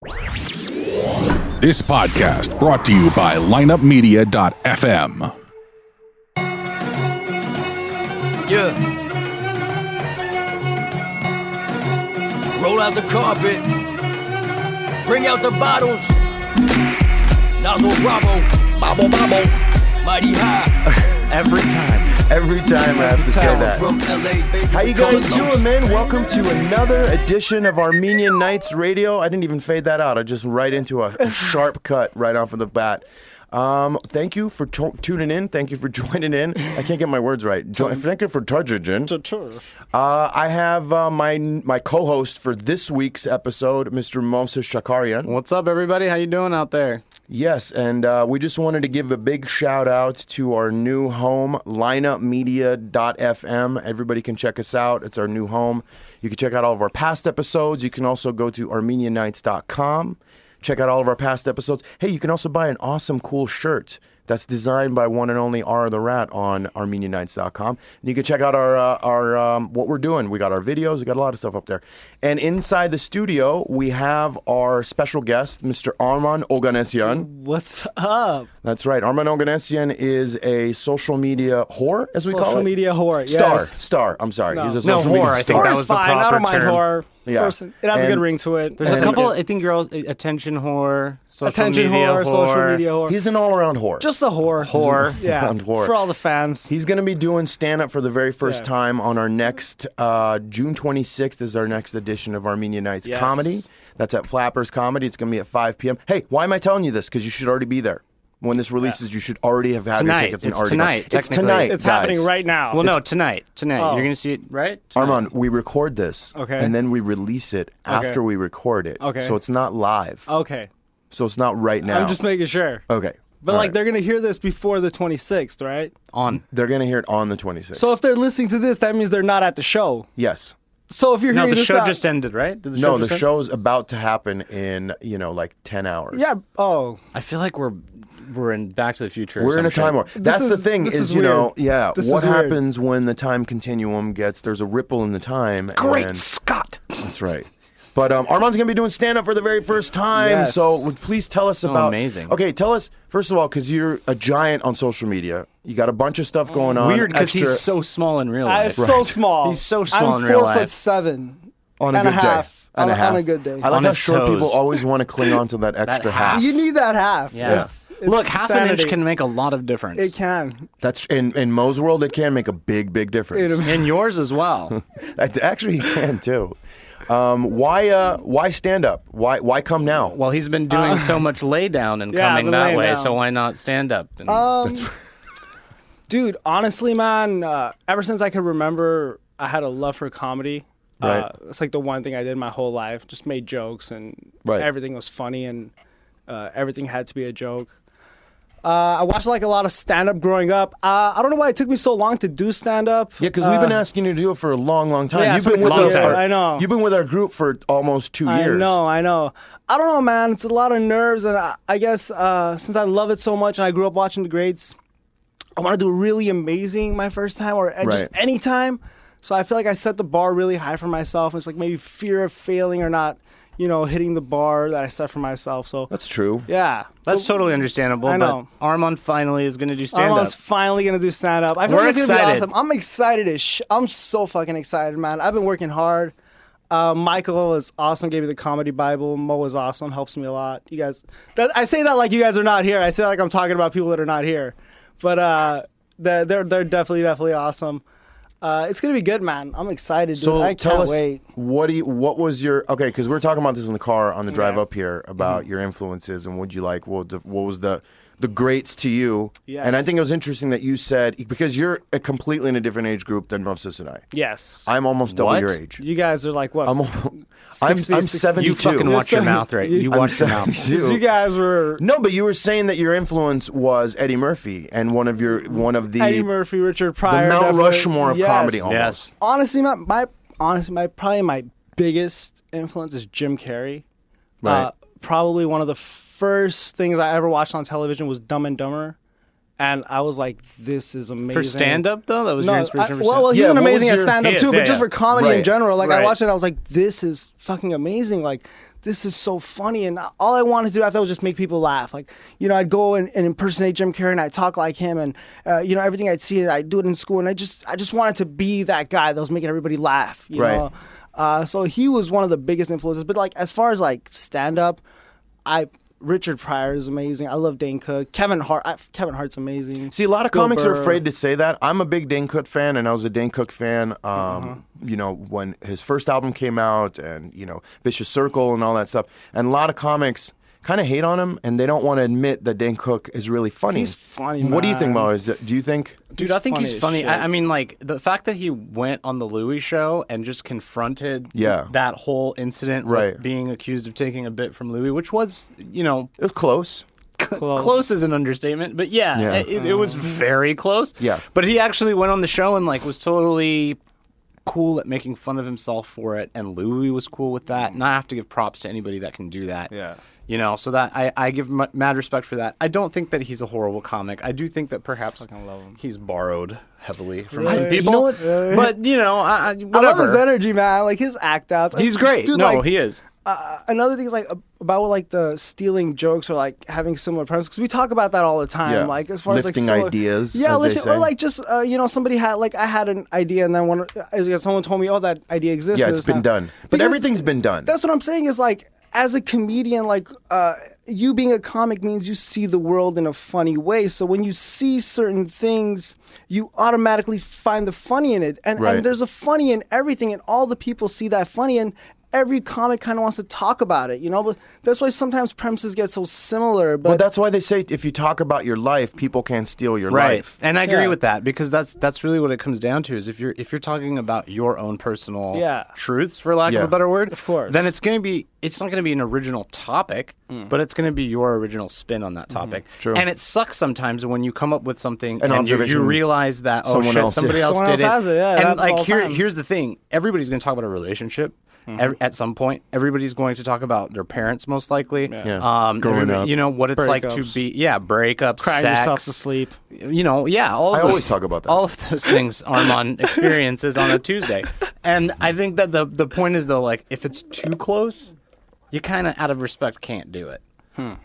This podcast brought to you by lineupmedia.fm. Yeah. Roll out the carpet. Bring out the bottles. Nozzle Bravo. Bobble Bobble. Mighty High. Every time I have to say that. From LA, baby. How you guys doing, man? Welcome to another edition of Armenian Nights Radio. I didn't even fade that out. I just right into a sharp cut right off of the bat. Thank you for tuning in. Thank you for joining in. I can't get my words right. Thank you for tuning in. I have my co-host for this week's episode, Mr. Movses Shakarian. What's up, everybody? How you doing out there? Yes, and we just wanted to give a big shout out to our new home, lineupmedia.fm. Everybody can check us out. It's our new home. You can check out all of our past episodes. You can also go to armeniannights.com. Check out all of our past episodes. Hey, you can also buy an awesome, cool shirt that's designed by one and only R the Rat on armeniannights.com. And you can check out our what we're doing. We got our videos. We got a lot of stuff up there. And inside the studio, we have our special guest, Mr. Arman Oganesyan. What's up? That's right. Arman Oganesyan is a social media whore, as we call it. Social media whore, yes. Star. I'm sorry. No. He's a social media whore, I think star. that Whore was is the fine. I proper don't mind term. whore. Yeah. Person, it has a good ring to it. There's a couple, I think you're all attention whore, social media social media whore. He's an all-around whore. Just a whore. Yeah. Whore. For all the fans. He's going to be doing stand-up for the very first time on our next, June 26th is our next edition of Armenian Nights Comedy. That's at Flappers Comedy. It's going to be at 5 p.m. Hey, why am I telling you this? Because you should already be there. When this releases, you should already have had your tickets. It's tonight. It's tonight. It's guys. happening right now. Well, no, tonight. Oh. You're going to see it, right? Tonight. Armand, we record this, and then we release it after we record it. Okay. So it's not live. Okay. So it's not right now. I'm just making sure. Okay. But All they're going to hear this before the 26th, right? They're going to hear it on the 26th. So if they're listening to this, that means they're not at the show. Yes. So if you're hearing the this show out, just ended, right? Did The show's about to happen in, like 10 hours. Yeah. Oh. I feel like we're in Back to the Future. We're in a time warp. That's the thing this is, is weird. What happens when the time continuum there's a ripple in the time. Great Scott. That's right. But Armand's going to be doing stand-up for the very first time. Yes. So please tell us about... amazing. Okay, tell us, first of all, because you're a giant on social media. You got a bunch of stuff going on. Weird because he's so small in real life. So small. He's so small I'm in real life. 4'7" on a and good a half. day. On a good day. I like On how his short toes. people always want to cling on to that extra half. You need that half. Yeah. It's Look, half an sanity. inch can make a lot of difference. It can. That's in Mo's world, it can make a big, big difference. In yours as well. Actually, you can too. Why stand up? Why come now? Well, he's been doing so much lay down and coming the that lay way, down. so why not stand up? Dude, honestly, man, ever since I could remember, I had a love for comedy. Right. It's like the one thing I did my whole life. Just made jokes, and everything was funny, and everything had to be a joke. I watched like a lot of stand-up growing up. I don't know why it took me so long to do stand-up. Yeah, because we've been asking you to do it for a long, long time. Yeah, You've been with us. I know. You've been with our group for almost 2 years. I know. I don't know, man. It's a lot of nerves, and I guess since I love it so much, and I grew up watching the greats, I want to do really amazing my first time, or just any time. So I feel like I set the bar really high for myself. It's like maybe fear of failing or not, hitting the bar that I set for myself. So That's true. yeah. That's totally understandable. I know. But Armand finally is going to do stand-up. Arman's finally going to do stand-up. I feel We're like it's going to be excited. awesome. I'm excited as I'm so fucking excited, man. I've been working hard. Michael is awesome, gave me the comedy Bible. Mo is awesome, helps me a lot. You guys, I say that like you guys are not here. I say that like I'm talking about people that are not here. But they're definitely awesome. It's gonna be good, man. I'm excited, dude. So I tell can't us, wait. what was your because we were talking about this in the car on the drive up here about your influences and what you like. What was the greats to you? Yes. And I think it was interesting that you said because you're completely in a different age group than Movses and I. Yes. I'm almost double What? your age. You guys are like what? I'm 60, 72. You fucking watch your mouth, right? You I'm watch your mouth. 72. You guys were No, but you were saying that your influence was Eddie Murphy and one of the Eddie Murphy, Richard Pryor. Mount definitely. Rushmore of Yes. comedy almost. Yes. Honestly, my biggest influence is Jim Carrey. Right. Probably one of the first things I ever watched on television was Dumb and Dumber. And I was like, this is amazing. For stand-up, though? That was your inspiration for stand-up? Well, he's amazing at stand-up, too. But just for comedy in general, like, I watched it, I was like, this is fucking amazing. Like, this is so funny. And all I wanted to do after that was just make people laugh. Like, I'd go and impersonate Jim Carrey, and I'd talk like him. And, everything I'd see, I'd do it in school. And I just wanted to be that guy that was making everybody laugh, you know? So he was one of the biggest influences. But, like, as far as, like, stand-up, Richard Pryor is amazing. I love Dane Cook. Kevin Hart's amazing. See, a lot of comics are afraid to say that. I'm a big Dane Cook fan, and I was a Dane Cook fan, when his first album came out, and, Vicious Circle and all that stuff. And a lot of comics kind of hate on him, and they don't want to admit that Dane Cook is really funny. He's funny, man. What do you think, Mo? Do you think... Dude, I think he's funny. I mean, like, the fact that he went on the Louis show and just confronted that whole incident with being accused of taking a bit from Louis, which was, It was close. Close is an understatement, but it was very close. Yeah. But he actually went on the show and, like, was totally cool at making fun of himself for it, and Louis was cool with that, and I have to give props to anybody that can do that. Yeah. So that I give mad respect for that. I don't think that he's a horrible comic. I do think that perhaps he's borrowed heavily from some people. But, whatever. I love his energy, man. Like, his act outs. He's great. Dude, he is. Another thing is, like, about, like, the stealing jokes or, like, having similar premises. Because we talk about that all the time. Like, as far lifting as, like, ideas. Yeah, or, like, just, somebody had, like, I had an idea, and then someone told me, oh, that idea exists. Yeah, it's been done. But everything's been done. That's what I'm saying is, like, as a comedian, like, you being a comic means you see the world in a funny way. So when you see certain things, you automatically find the funny in it. And there's a funny in everything, and all the people see that funny, and every comic kind of wants to talk about it, But that's why sometimes premises get so similar. But that's why they say if you talk about your life, people can't steal your life. And I agree with that, because that's really what it comes down to. Is if you're talking about your own personal truths, for lack of a better word, of course, then it's not going to be an original topic, but it's going to be your original spin on that topic. True. And it sucks sometimes when you come up with something and you realize that somebody else did it. Has it. Yeah, and like here's the thing: everybody's going to talk about a relationship. At some point, everybody's going to talk about their parents, most likely. Growing up. What it's like to be, breakups, crying sex, yourself to sleep. I always talk about that. All of those things Arman experiences on a Tuesday. And I think that the point is, though, like, if it's too close, you kind of, out of respect, can't do it.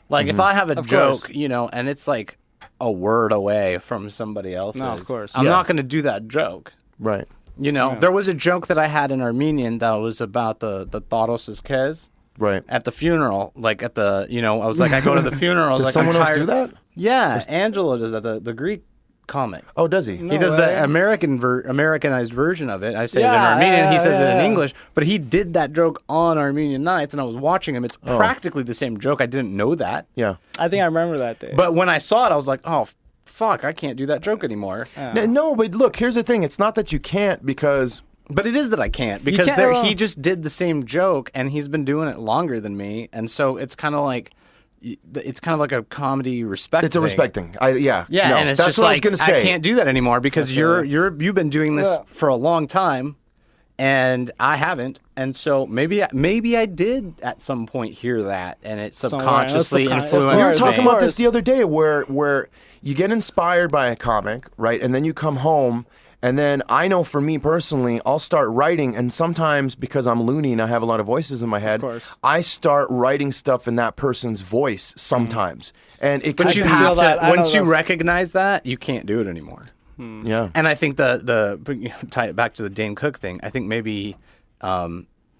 Like, if I have a joke, and it's like a word away from somebody else's, no, of course. I'm not going to do that joke. Right. There was a joke that I had in Armenian that was about the Tharos' Kez. Right. At the funeral, like at the, I was like, I go to the funeral. I was Does like, someone I'm else tired. do that? Yeah, Angelo does that. The Greek comic. Oh, does he? He does the Americanized version of it. I say it in Armenian. He says it in English. But he did that joke on Armenian Nights, and I was watching him. It's practically the same joke. I didn't know that. Yeah. I think I remember that day. But when I saw it, I was like, oh, fuck, I can't do that joke anymore. No, but look, here's the thing. It's not that you can't, because... But it is that I can't, because he just did the same joke, and he's been doing it longer than me, and so it's kind of like a comedy respect. It's a respect thing. And it's that's just what like, I was going to say. I can't do that anymore because you've been doing this for a long time, and I haven't, and so maybe I did at some point hear that, and it subconsciously influenced. We were talking about this the other day, where you get inspired by a comic, right, and then you come home. And then I know for me personally, I'll start writing, and sometimes because I'm loony and I have a lot of voices in my head, I start writing stuff in that person's voice sometimes. And it but you have to, once you recognize that, you can't do it anymore. Yeah. And I think tie it back to the Dane Cook thing, I think maybe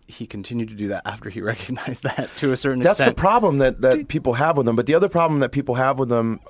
he continued to do that after he recognized that to a certain extent. That's the problem that people have with them. But the other problem that people have with them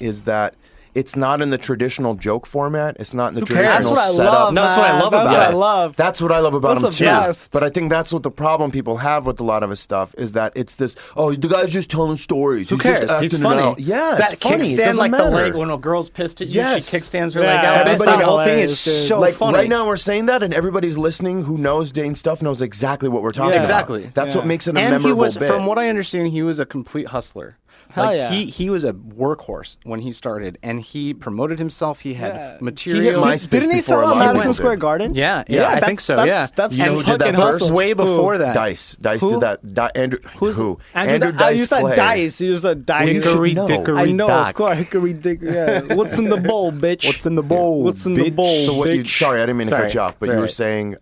is that it's not in the traditional joke format. It's not in the traditional setup. That's what I love about it. That's what I love about him too. Best. But I think that's what the problem people have with a lot of his stuff is that it's this. Oh, the guy's just telling stories. Who cares? He's funny. Yeah, that it's funny. Kickstand, like the leg when a girl's pissed at you, she kickstands her leg out. Everybody, the whole thing is so like, funny. Right now, we're saying that, and everybody's listening who knows Dane's stuff knows exactly what we're talking about. Exactly. That's what makes it a memorable bit. From what I understand, he was a complete hustler. Hell Like yeah. he was a workhorse when he started, and he promoted himself. He had Yeah. material. He hit MySpace Didn't he before sell a out lot of Madison people Square did. Garden? yeah, I that's- think so. that's- Yeah, that's You know who did that fucking first? hustle. way before that. Dice Who? did that. Andrew. Who? Andrew Dice you said Clay. Dice. You said Dice. you should Hickory know. dickory I know, dock. of course. Hickory dick. Yeah. What's in the bowl, bitch? What's in the bowl? What's in the bitch? bowl? So what? bitch? Sorry, I didn't mean to cut Sorry. you off, but It's you were alright. saying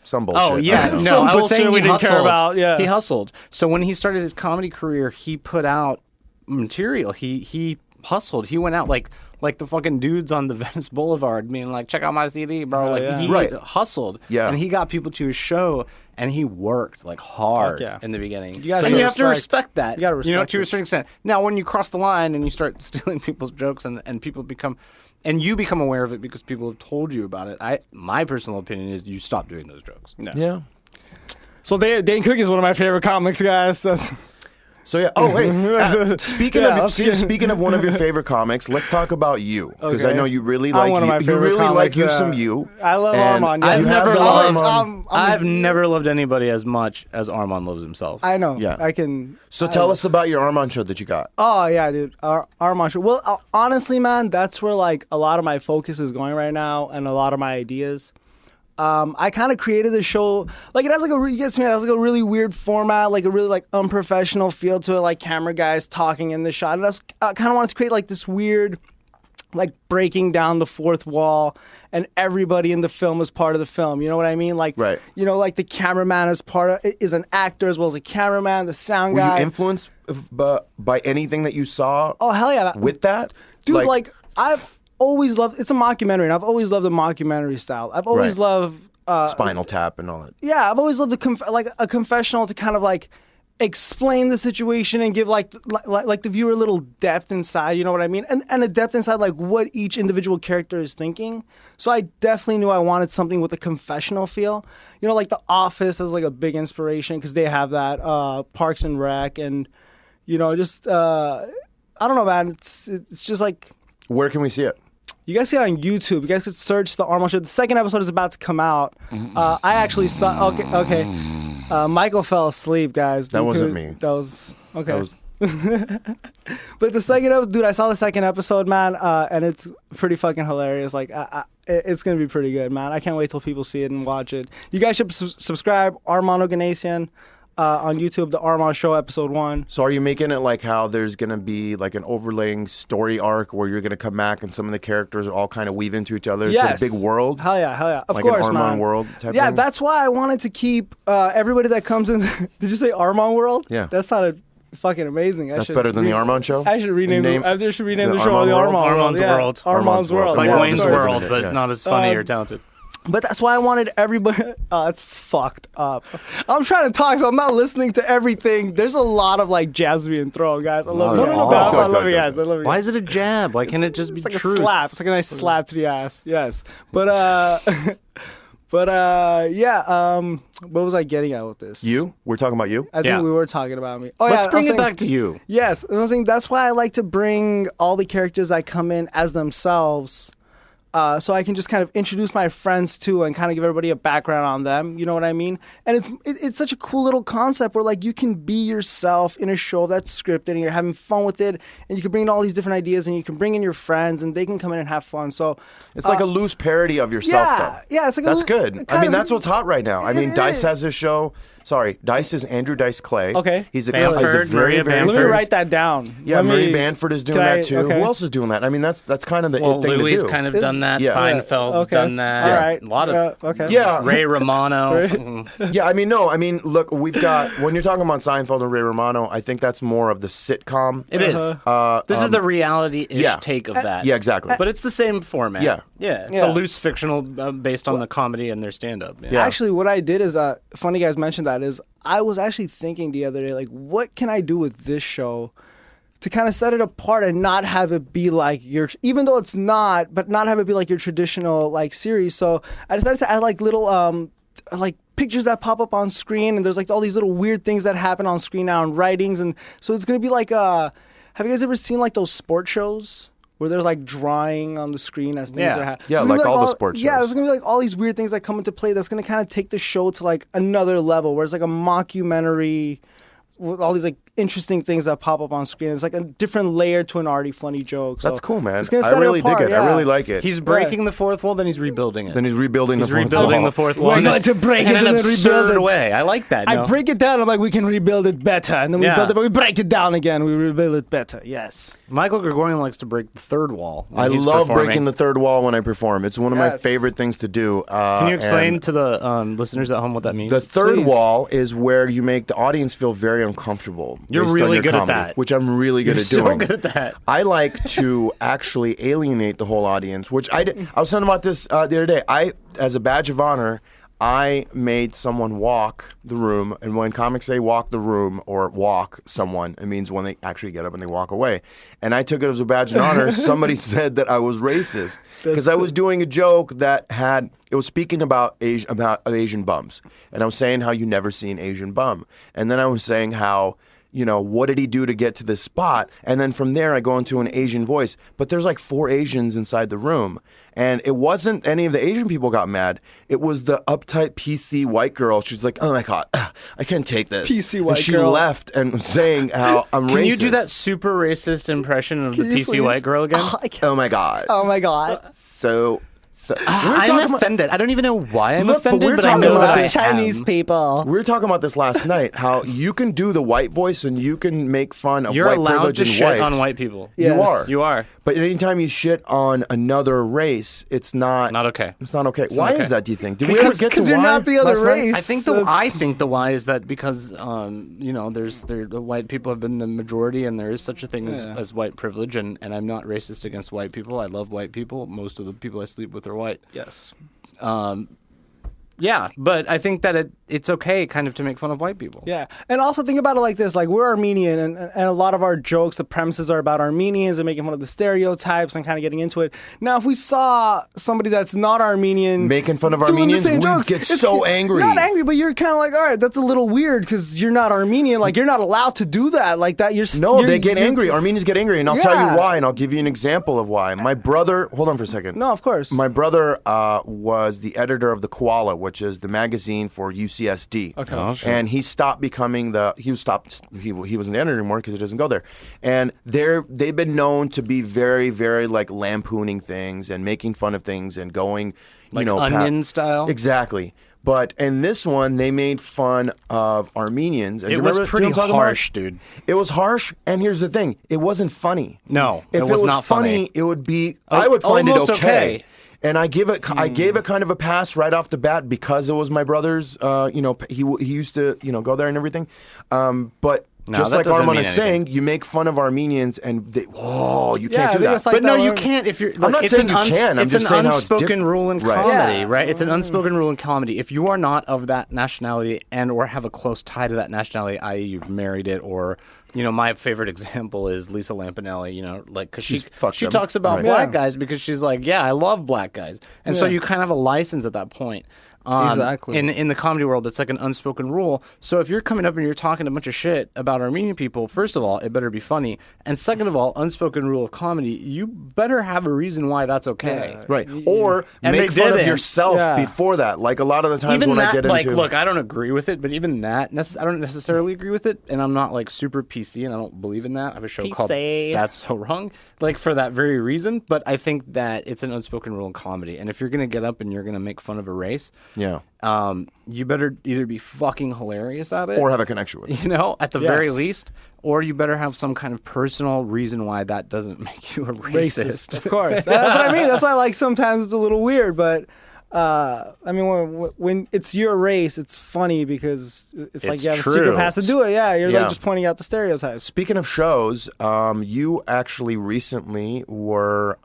some bullshit. Oh yeah, I don't know. no, Some I was bullshit saying we he didn't care hustled. about, yeah. He hustled. So when he started his comedy career, he put out material. He hustled. He went out like the fucking dudes on the Venice Boulevard, being like, "Check out my CD, bro." Like yeah. he Right. hustled. Yeah. and he got people to his show, and he worked like hard Fuck yeah. in the beginning. You gotta and you show have to respect that. You gotta You know, respect to a it. certain extent. Now, when you cross the line and you start stealing people's jokes, and people become. And you become aware of it because people have told you about it. My personal opinion is you stop doing those jokes. No. Yeah. So Dane Cook is one of my favorite comics, guys. That's So yeah. Oh wait. Speaking Yeah, of let's get- speaking of one of your favorite comics, let's talk about you because I Okay. know you really I'm like one of you. my You favorite really like comics, you yeah. some you. I love And Arman. you Yes. have never the loved- Arman. I've never loved anybody as much as Arman loves himself. I know. Yeah. I can. So tell us about your Armand show that you got. Oh yeah, dude. Armand show. Well, honestly, man, that's where like a lot of my focus is going right now, and a lot of my ideas. I kind of created this show, like it has like you get me, it has like a really weird format, like a really like unprofessional feel to it, like camera guys talking in the shot. And I kind of wanted to create like this weird, like breaking down the fourth wall, and everybody in the film is part of the film. You know what I mean? Like, Right. You know, like the cameraman is an actor as well as a cameraman. The sound Were guy. you influenced by anything that you saw Oh hell yeah, with that? dude! Like I've always loved. It's a mockumentary, and I've always loved the mockumentary style. I've always Right. loved. Spinal Tap and all that. Yeah, I've always loved like a confessional to kind of like explain the situation and give like the viewer a little depth inside. You know what I mean? And a depth inside like what each individual character is thinking. So I definitely knew I wanted something with a confessional feel. You know, like The Office is like a big inspiration because they have that. Parks and Rec, and you know, just I don't know, man. It's just like. Where can we see it? You guys see it on YouTube. You guys could search the Armand Show. The second episode is about to come out. I actually saw. Okay. Michael fell asleep, guys. That wasn't me. That was okay. That was But the second episode, dude, I saw the second episode, man, and it's pretty fucking hilarious. Like, it's gonna be pretty good, man. I can't wait till people see it and watch it. You guys should subscribe. Arman Oganesyan. On YouTube, The Armand Show, Episode 1. So are you making it like how there's going to be like an overlaying story arc where you're going to come back and some of the characters all kind of weave into each other? Yes. It's a big world? Hell yeah. Of Like course, an Armand man. world type Yeah, thing? that's why I wanted to keep everybody that comes in. Did you say Armand world? Yeah. That sounded fucking amazing. That's better than the Armand Show? I should rename Name- I should rename the the show Armand the World? Armand Armand's yeah. World. Armand's World. It's like yeah, Wayne's of course. World, but Yeah. not as funny or talented. But that's why I wanted everybody. It's fucked up. I'm trying to talk, so I'm not listening to everything. There's a lot of like jabs being thrown, guys. I love No, it. no, no, I go, love go, you go, guys. go. I love you. Why guys. is it a jab? Why can't it just be It's like truth? a slap. It's like a nice slap to the ass. Yes, but yeah. What was I getting at with this? You? We're talking about you? I think Yeah. we were talking about me. Oh Let's yeah, bring I was it saying- back to you. Yes, and I was saying that's why I like to bring all the characters that come in as themselves, so I can just kind of introduce my friends too, and kind of give everybody a background on them. You know what I mean? And it's such a cool little concept where like you can be yourself in a show that's scripted, and you're having fun with it, and you can bring in all these different ideas, and you can bring in your friends, and they can come in and have fun. So It's like a loose parody of yourself, though. yeah, it's like That's good. I mean, that's what's hot right now. I mean, It Dice is. has this show. Sorry, Dice is Andrew Dice Clay. Okay. He's a Bamford, he's a very, Maria very Let me Bamford. write that down. Yeah, Let Marie me- Bamford is doing Can I- that too. okay. Who else is doing that? I mean, that's kind of the Well, thing Louis to do. kind of Is- done that. Yeah. Seinfeld's Okay. done that. All right. A lot of okay. Yeah. Ray Romano. Yeah, I mean, no, I mean, look, we've got when you're talking about Seinfeld and Ray Romano, I think that's more of the sitcom. It is. This is the reality-ish yeah. take of that. Yeah, exactly. But it's the same format. Yeah. Yeah. It's Yeah. a loose fictional based on the comedy and their stand-up. Yeah. Actually, what I did is, funny you guys mentioned that, is I was actually thinking the other day, like, what can I do with this show to kind of set it apart and not have it be like even though it's not, but not have it be like your traditional, like, series. So I decided to add, like, little, like, pictures that pop up on screen, and there's, like, all these little weird things that happen on screen now, and writings, and so it's going to be like, have you guys ever seen, like, those sports shows? Where they're like drawing on the screen as things are happening. Yeah, It's gonna like be all the sports Yeah, shows. there's gonna be like all these weird things that come into play that's gonna kind of take the show to like another level, where it's like a mockumentary with all these like interesting things that pop up on screen. It's like a different layer to an already funny joke. So That's cool, man. it's gonna I set really apart, dig it. yeah. I really like it. He's breaking the fourth wall, then he's rebuilding it. Then he's rebuilding the fourth wall. wall. We're going to break in it an and then rebuild absurd it. way. I like that. I no? break it down. I'm like, we can rebuild it better, and then we Yeah. build it, but we break it down again. We rebuild it better. Yes. Michael Gregorian likes to break the third wall. When I he's love performing. breaking the third wall when I perform. It's one of my Yes. favorite things to do. Can you explain and to the listeners at home what that means? the third Please. wall is where you make the audience feel very uncomfortable. You're based on really your good at comedy, that. which I'm really good You're at so doing. good at that. I like to actually alienate the whole audience, which I did. I was talking about this the other day. As a badge of honor, I made someone walk the room, and when comics say walk the room or walk someone, it means when they actually get up and they walk away. And I took it as a badge of honor. Somebody said that I was racist because I was doing a joke that it was speaking about Asian bums, and I was saying how you never see an Asian bum, and then I was saying how, what did he do to get to this spot? And then from there, I go into an Asian voice. But there's like 4 Asians inside the room. And it wasn't any of the Asian people got mad. It was the uptight PC white girl. She's like, oh my God, I can't take this. PC white and she girl. left and was saying how I'm racist. Can you do that super racist impression of the Can you PC please? white girl again? Oh my God. Oh my God. So I'm offended. I don't even know why I'm Look, but offended, we're but I talking know about that I Chinese am. people. we were talking about this last night, how you can do the white voice and you can make fun of You're white allowed privilege to and shit white. on white people. Yes. You are. You are. But anytime you shit on another race, it's not okay. It's not okay. not Why okay. is that, do you think? Did we ever get to Because you're why not the other last night? race. I think the why is that because the white people have been the majority, and there is such a thing as white privilege, and I'm not racist against white people. I love white people. Most of the people I sleep with are white. Yes. Yeah, but I think that it's okay kind of to make fun of white people. Yeah, and also think about it like this: like we're Armenian, and a lot of our jokes, the premises are about Armenians and making fun of the stereotypes and kind of getting into it. Now, if we saw somebody that's not Armenian making fun of doing the Armenians, same we'd jokes, get it's so angry. Not angry, but you're kind of like, all right, that's a little weird because you're not Armenian. Like you're not allowed to do that. Like that, They get angry. Armenians get angry, and I'll tell Yeah. you why, and I'll give you an example of why. My brother, hold on for a second. No, of course. My brother was the editor of The Koala, which is the magazine for UCSD. Okay. And he stopped becoming he wasn't the editor anymore because he doesn't go there. And they've been known to be very, very like lampooning things and making fun of things and going, Like Onion style? Exactly. But in this one, they made fun of Armenians. And It do you was remember- do pretty you know what I'm talking harsh, about? dude. It was harsh, and here's the thing: it wasn't funny. No, if it was not funny. it would be. I would find it almost okay. okay. And I gave it kind of a pass right off the bat because it was my brother's. He used to go there and everything. But No, just that like doesn't Arman mean is saying, you make fun of Armenians, and you Yeah, can't I do think that. it's like But no, that you one- can't if you're. I'm not it's saying an you can. I'm it's just an saying how it's unspoken different. rule in Right. comedy, Yeah. right? It's an unspoken rule in comedy. If you are not of that nationality and or have a close tie to that nationality, i.e., you've married it, or my favorite example is Lisa Lampanelli. Because she fucked them. talks about Right. black Yeah. guys because she's like, yeah, I love black guys, and so Yeah. you kind of have a license at that point. Exactly. In the comedy world, it's like an unspoken rule. So if you're coming up and you're talking a bunch of shit about Armenian people, first of all, it better be funny. And second of all, unspoken rule of comedy, you better have a reason why that's okay. Right. Or And make they fun of didn't. yourself Yeah. before that. Like a lot of the times Even when that, I get like, into look, I don't agree with it, but even that, I don't necessarily agree with it, and I'm not like super PC, and I don't believe in that. I have a show called PC. That's So Wrong, like for that very reason. But I think that it's an unspoken rule in comedy, and if you're gonna get up and you're gonna make fun of a race, yeah. You better either be fucking hilarious at it, Or have a connection with it. at the very Yes. least, or you better have some kind of personal reason why that doesn't make you a racist. Of course. That's what I mean. That's why, like, sometimes it's a little weird, but I mean, when it's your race, it's funny because it's like It's you have a true. secret pass to do it. Yeah, you're Yeah. like just pointing out the stereotypes. Speaking of shows, you actually recently were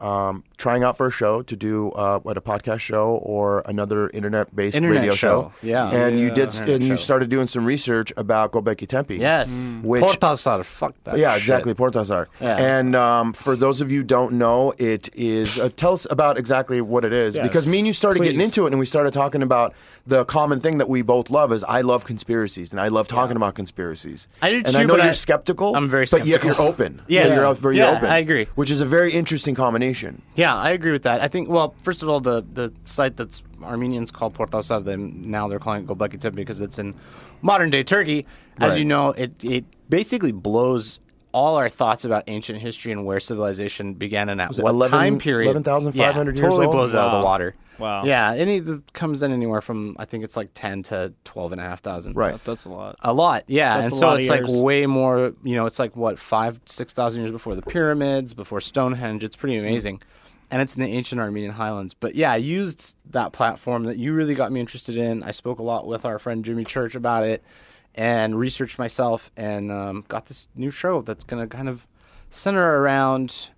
trying out for a show to do a podcast show or another internet-based Internet radio show. Yeah. And you did, Internet and you show. started doing some research about Göbekli Tepe. Yes, Which- Portasar, fuck that. Yeah, shit. exactly, Portasar. Yeah. And for those of you who don't know, it is. Tell us about exactly what it is, Yes, because me and you started getting getting into it, and we started talking about the common thing that we both love is I love conspiracies, and I love talking about conspiracies. I do and too, I know but you're skeptical. I'm very But yet skeptical. you're open. Yes. Yeah, you're very open. I agree. Which is a very interesting combination. Yeah, I agree with that. I think, well, first of all, the site that's Armenians call Portasar, now they're calling it Göbekli Tepe because it's in modern-day Turkey. As Right. you know, it basically blows all our thoughts about ancient history and where civilization began and at it what 11 time period. 11,500 years totally old? blows it out of Wow. the water. Wow. Yeah, any that comes in anywhere from, I think it's like 10 to 12,500. Right. That's a lot. A lot, yeah. That's and a so lot of it's like years. way more, it's like what, 6,000 years before the pyramids, before Stonehenge. It's pretty amazing. And it's in the ancient Armenian highlands. But yeah, I used that platform that you really got me interested in. I spoke a lot with our friend Jimmy Church about it and researched myself and got this new show that's going to kind of center around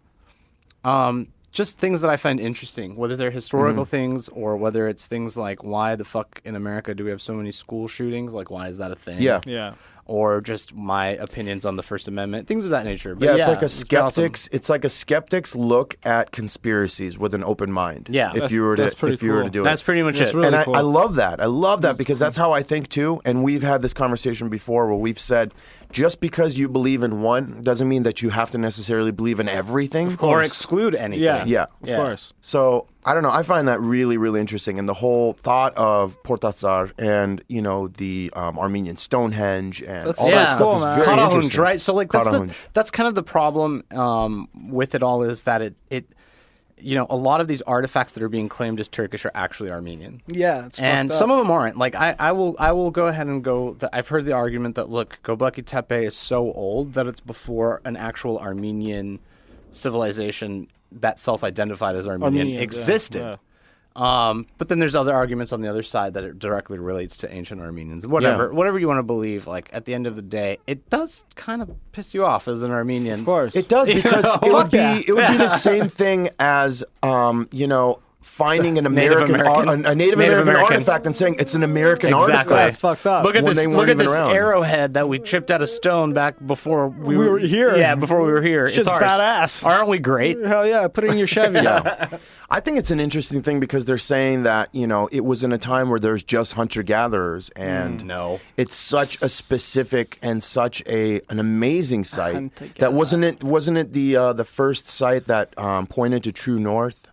just things that I find interesting, whether they're historical things or whether it's things like why the fuck in America do we have so many school shootings? Like, why is that a thing? Yeah. Yeah. Or just my opinions on the First Amendment, things of that nature. But Yeah, it's like a it's been awesome. skeptic's. It's like a skeptic's look at conspiracies with an open mind. Yeah. if you were to that's pretty if you were to cool. do it, That's pretty much That's it. really and cool. I love that. I love that because that's how I think too. And we've had this conversation before where we've said just because you believe in one doesn't mean that you have to necessarily believe in everything. Or exclude anything. Yeah. Yeah. Of course. So I don't know. I find that really, really interesting, and the whole thought of Portasar and the Armenian Stonehenge and That's all so that cool, stuff man. is very Karahunj, interesting. right? So like Karahunj. that's kind of the problem with it all is that it a lot of these artifacts that are being claimed as Turkish are actually Armenian. Yeah. It's And fucked up. some of them aren't. Like I will go ahead and go. I've heard the argument that look, Göbekli Tepe is so old that it's before an actual Armenian civilization that self-identified as Armenian Armenians, yeah, existed. yeah. But then there's other arguments on the other side that it directly relates to ancient Armenians. Whatever you want to believe. Like at the end of the day, it does kind of piss you off as an Armenian. Of course. It does because know? it would be Yeah. it would be the same thing as finding an American, American. a Native Native American American. artifact and saying it's an American Exactly. artifact. That's fucked up. Look at When this! they weren't Look at even this around. arrowhead that we chipped out of stone back before we were here. Yeah, before we were here. It's Shit's ours. badass. Aren't we great? Hell yeah. Put it in your Chevy. Yeah. I think it's an interesting thing because they're saying that, it was in a time where there's just hunter-gatherers and No. it's such a specific and such an amazing site. Hunter-gatherer. That wasn't it the first site that pointed to true north?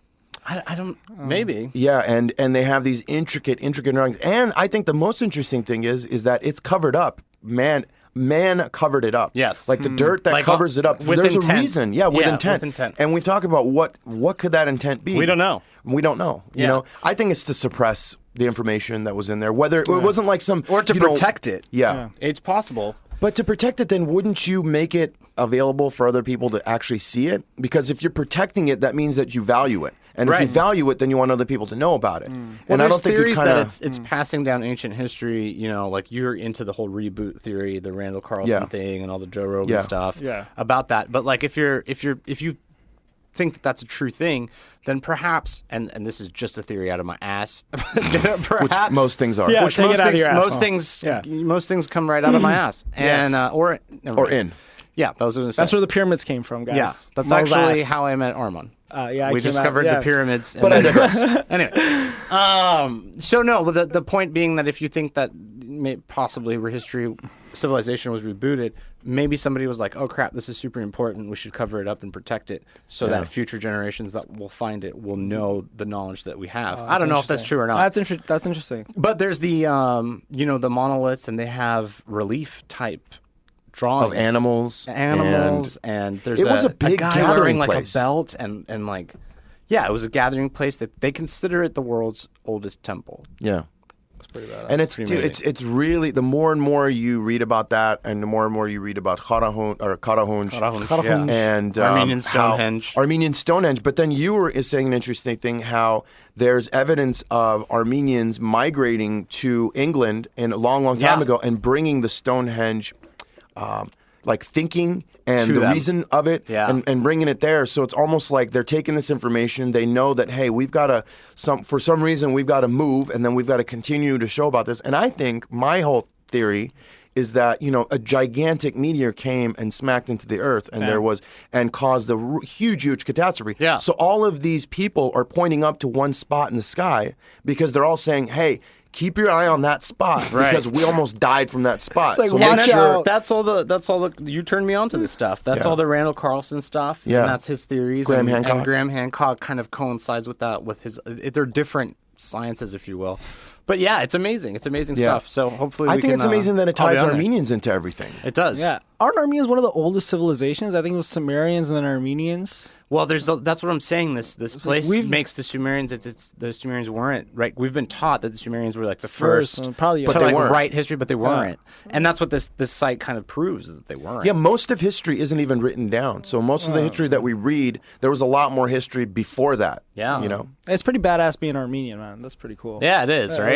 I don't. Maybe. Yeah, and they have these intricate drawings. And I think the most interesting thing is that it's covered up. Man covered it up. Yes. Like the dirt that Like, covers it up. with There's intent. a reason. Yeah, with Yeah, intent. with intent. And we've talked about what could that intent be? We don't know. We don't know. You Yeah. know, I think it's to suppress the information that was in there. Whether it wasn't like some Or to protect it. Yeah. It's possible. But to protect it, then wouldn't you make it available for other people to actually see it? Because if you're protecting it, that means that you value it. And if you Right. value it, then you want other people to know about it. Well, And I there's don't think you theories kind that of. it's passing down ancient history. Like you're into the whole reboot theory, the Randall Carlson Yeah. thing, and all the Joe Rogan Yeah. stuff. Yeah. About that, but like if you think that that's a true thing, then perhaps, and this is just a theory out of my ass, perhaps, Which most things are. Yeah. which take it most out of things, your ass, most huh? things, Yeah. most things come right out of my ass, and Yes. or Or in. Yeah, those are the That's where the pyramids came from, guys. yeah, that's Moses. actually how I met Arman. Yeah, I We came out- discovered yeah. the pyramids. And But I then- digress. Anyway, so no, but the point being that if you think that possibly civilization was rebooted, maybe somebody was like, oh crap, this is super important, we should cover it up and protect it so that future generations that will find it will know the knowledge that we have. I don't know if that's true or not. That's interesting. But there's the the monoliths, and they have relief type drawings Of animals. and there's It was a big guy gathering wearing like place. a belt and like it was a gathering place that they consider it the world's oldest temple. Yeah. It's pretty badass. And it's Pretty dude, amazing. it's really the more and more you read about that, and the more and more you read about Karahunj, yeah. and Armenian how- Stonehenge. Armenian Stonehenge. But then you were saying an interesting thing, how there's evidence of Armenians migrating to England a long time Yeah. ago and bringing the Stonehenge, thinking and To the them. reason of it, Yeah. and bringing it there. So it's almost like they're taking this information. They know that, hey, we've got to for some reason we've got to move, and then we've got to continue to show about this. And I think my whole theory is that, you know, a gigantic meteor came and smacked into the earth and caused a huge catastrophe. Yeah. So all of these people are pointing up to one spot in the sky because they're all saying, hey, keep your eye on that spot because we almost died from that spot. It's like, so watch make sure- out. That's all the you turned me on to this stuff. That's all the Randall Carlson stuff. Yeah. And that's his theories. Graham and Hancock. Graham Hancock kind of coincides with that, with his, they're different sciences, if you will. But yeah, it's amazing. It's amazing stuff. So hopefully I we think can, it's amazing that it I'll be ties on there. Armenians into everything. It does. Yeah. Aren't Armenians one of the oldest civilizations? I think it was Sumerians and then Armenians. Well, that's what I'm saying. This place makes the Sumerians. The Sumerians weren't right. We've been taught that the Sumerians were like the first, probably, But to they like weren't. write history, but they weren't. And that's what this site kind of proves, that they weren't. Yeah, most of history isn't even written down. So most of the history that we read, there was a lot more history before that. Yeah. You know? It's pretty badass being Armenian, man. That's pretty cool. Yeah, it is, right?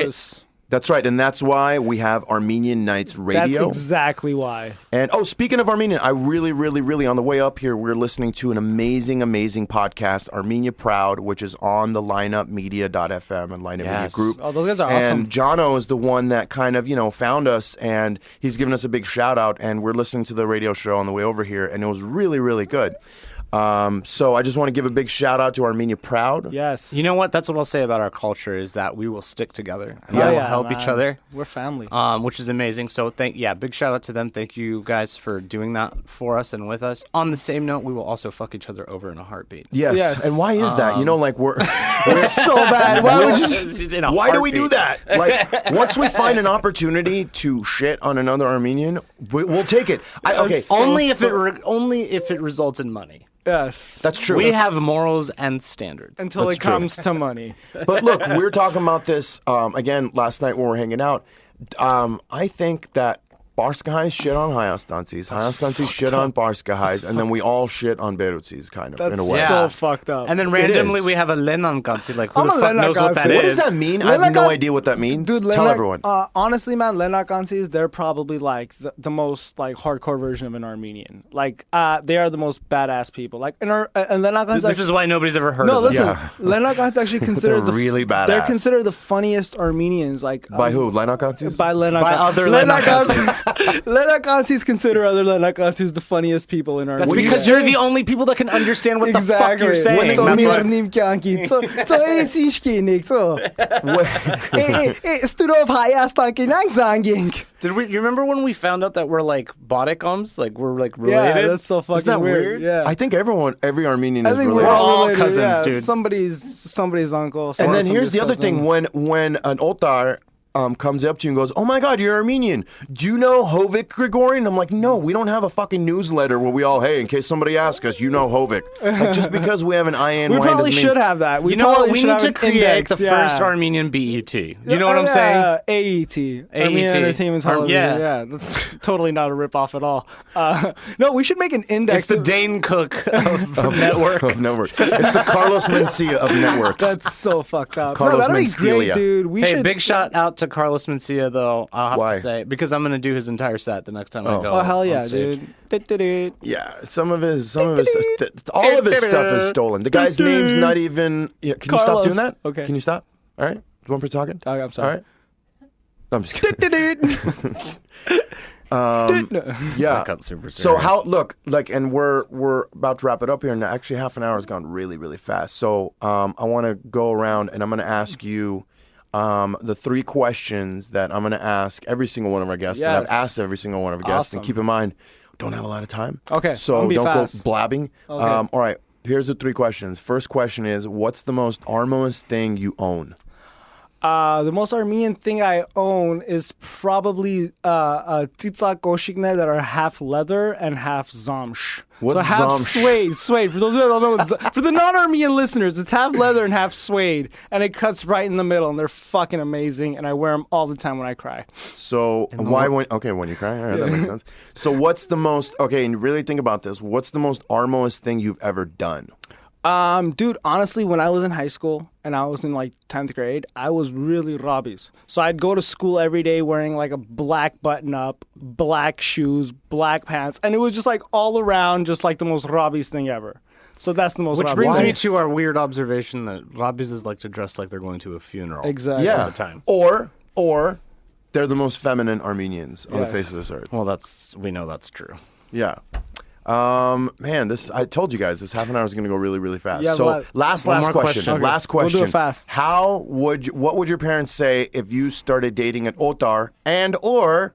That's right. And that's why we have Armenian Nights Radio. That's exactly why. And speaking of Armenian, I really, on the way up here, we're listening to an amazing podcast, Armenia Proud, which is on the lineupmedia.fm and Lineup Media Group. Oh, those guys are awesome. And Jono is the one that kind of, found us, and he's given us a big shout out, and we're listening to the radio show on the way over here, and it was really good. So I just want to give a big shout out to Armenia Proud. Yes. You know what? That's what I'll say about our culture, is that we will stick together and Yeah, we will yeah, help man. each other. We're family. Which is amazing. So big shout out to them. Thank you guys for doing that for us and with us. On the same note, we will also fuck each other over in a heartbeat. Yes. And why is that? We're It's so bad. Why would you? why do we do that? Like, once we find an opportunity to shit on another Armenian, we'll take it. Okay, Only if it results in money. Yes. that's true. We have morals and standards. Until That's it true. comes to money. But look, we were talking about this again last night when we were hanging out. I think that Barskahais shit on Hayastansis. Hayastansis shit on Barskahais, and then we all shit on Berutsis, kind of, That's in a way. so fucked up. And then randomly is. we have a Lenan Gansi. Like, who I'm the a fuck Lenan knows what that Gansi. What is? does that mean? I have no idea what that means. Dude, Tell Lenak- everyone. Honestly, man, Lenakansis, they're probably like the most like hardcore version of an Armenian. Like, they are the most badass people. Like, and Lenakansis. This is why nobody's ever heard No, of them. listen. Yeah. Lenakansis actually considered They're really badass. They're considered the funniest Armenians. Like By who? Lenakansis? By Lenakansis. By other Lenakansis. Lenakansis consider other Lenakansis the funniest people in That's Armenia. because you're the only people that can understand what the fuck you're saying. When it's That's only why- Did you remember when we found out that we're like Bodikums? Like we're like related? Yeah, that's so fucking Isn't that weird? Yeah. I think every Armenian I is think related. we're all related, cousins, yeah. dude. Somebody's uncle. And then here's somebody's the other cousin. thing: when an Otar comes up to you and goes, "Oh my God, you're Armenian. Do you know Hovik Grigorian?" I'm like, "No, we don't have a fucking newsletter where we all, hey, in case somebody asks us, you know Hovik." Like, just because we have an IN, we doesn't probably mean- should have that. You know what? We need to an create index, the yeah. first Armenian BET. You know what I'm saying? AET. Armenian Entertainment Television. yeah. That's totally not a ripoff at all. No, we should make an index. It's the Dane Cook of network. Of network. It's the Carlos Mencia of networks. That's so fucked up. Carlos that'd be great, Mencia. dude. We Hey, should. big shout out to Carlos Mencia, though. I'll have Why? to say, because I'm going to do his entire set the next time I go. Oh hell on yeah, stage. dude. Yeah, some of his all of his stuff is stolen. The guy's name's not even. Yeah, can you stop Carlos. doing that? Okay. Can you stop? All right. One for talking. Okay, I'm sorry. All right. No, I'm just kidding. Yeah. got super So serious. how look like, and we're about to wrap it up here, and actually half an hour has gone really fast. So I want to go around, and I'm going to ask you the 3 questions that I'm going to ask every single one of our guests. That I've Yes. asked every single one of our guests, and Awesome. keep in mind, don't have a lot of time. Okay, So I'm gonna be don't fast. go blabbing. Okay. All right. Here's the 3 questions. First question is, what's the most Armoist thing you own? The most Armenian thing I own is probably tzitzak goshikne that are half leather and half zamsh. What's so half zamsh? suede. For those who don't know, for the non-Armenian listeners, it's half leather and half suede, and it cuts right in the middle, and they're fucking amazing, and I wear them all the time when I cry. So why when you cry? All right, that makes sense. So what's the most and really think about this, what's the most Armoist thing you've ever done? Dude, honestly, when I was in high school and I was in like 10th grade, I was really robbies. So I'd go to school every day wearing like a black button up, black shoes, black pants, and it was just like all around just like the most robbies thing ever. So that's the most Which robbies brings thing. me to our weird observation that Robbies is like to dress like they're going to a funeral. Exactly. Yeah. All the time. Or they're the most feminine Armenians on the face of this earth. Well, we know that's true. Yeah. Man, I told you guys this half an hour is going to go really, really fast. Yeah, so what? last more question. question. Okay. Last question. We'll do it fast. What would your parents say if you started dating an Otar and or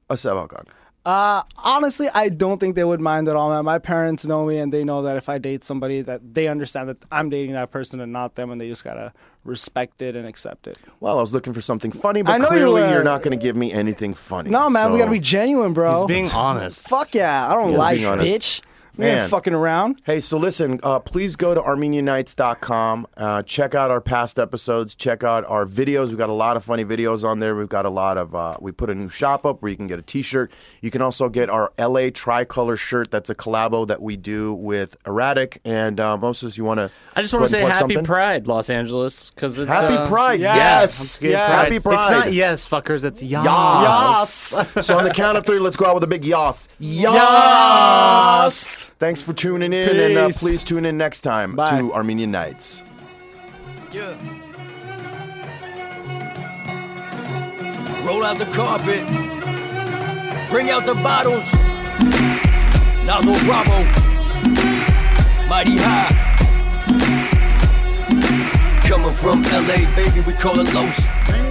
a Sevakan? Honestly, I don't think they would mind at all, man. My parents know me, and they know that if I date somebody, that they understand that I'm dating that person and not them, and they just gotta respect it and accept it. Well, I was looking for something funny, but I know clearly you were. you're not going to give me anything funny. No, man, we so- gotta be genuine, bro. He's being honest. Fuck yeah, I don't lie, being honest. bitch. We ain't Man. fucking around. Hey, so listen, please go to ArmenianNights.com. Check out our past episodes. Check out our videos. We've got a lot of funny videos on there. We've got a lot of, we put a new shop up where you can get a t-shirt. You can also get our LA Tricolor shirt. That's a collabo that we do with Erratic. And Moses, you want to I just want to say Happy Pride, Los Angeles, because it's Happy Pride, yes. yes. Let's get Yes. Pride. Happy Pride. It's not yes, fuckers. It's yas. Yas. So on the count of 3, let's go out with a big yas. Yas. Yas. Thanks for tuning in, and Peace. please tune in next time Bye. to Armenian Nights. Yeah. Roll out the carpet. Bring out the bottles. Nozzle Bravo. Mighty high. Coming from LA, baby, we call it Los.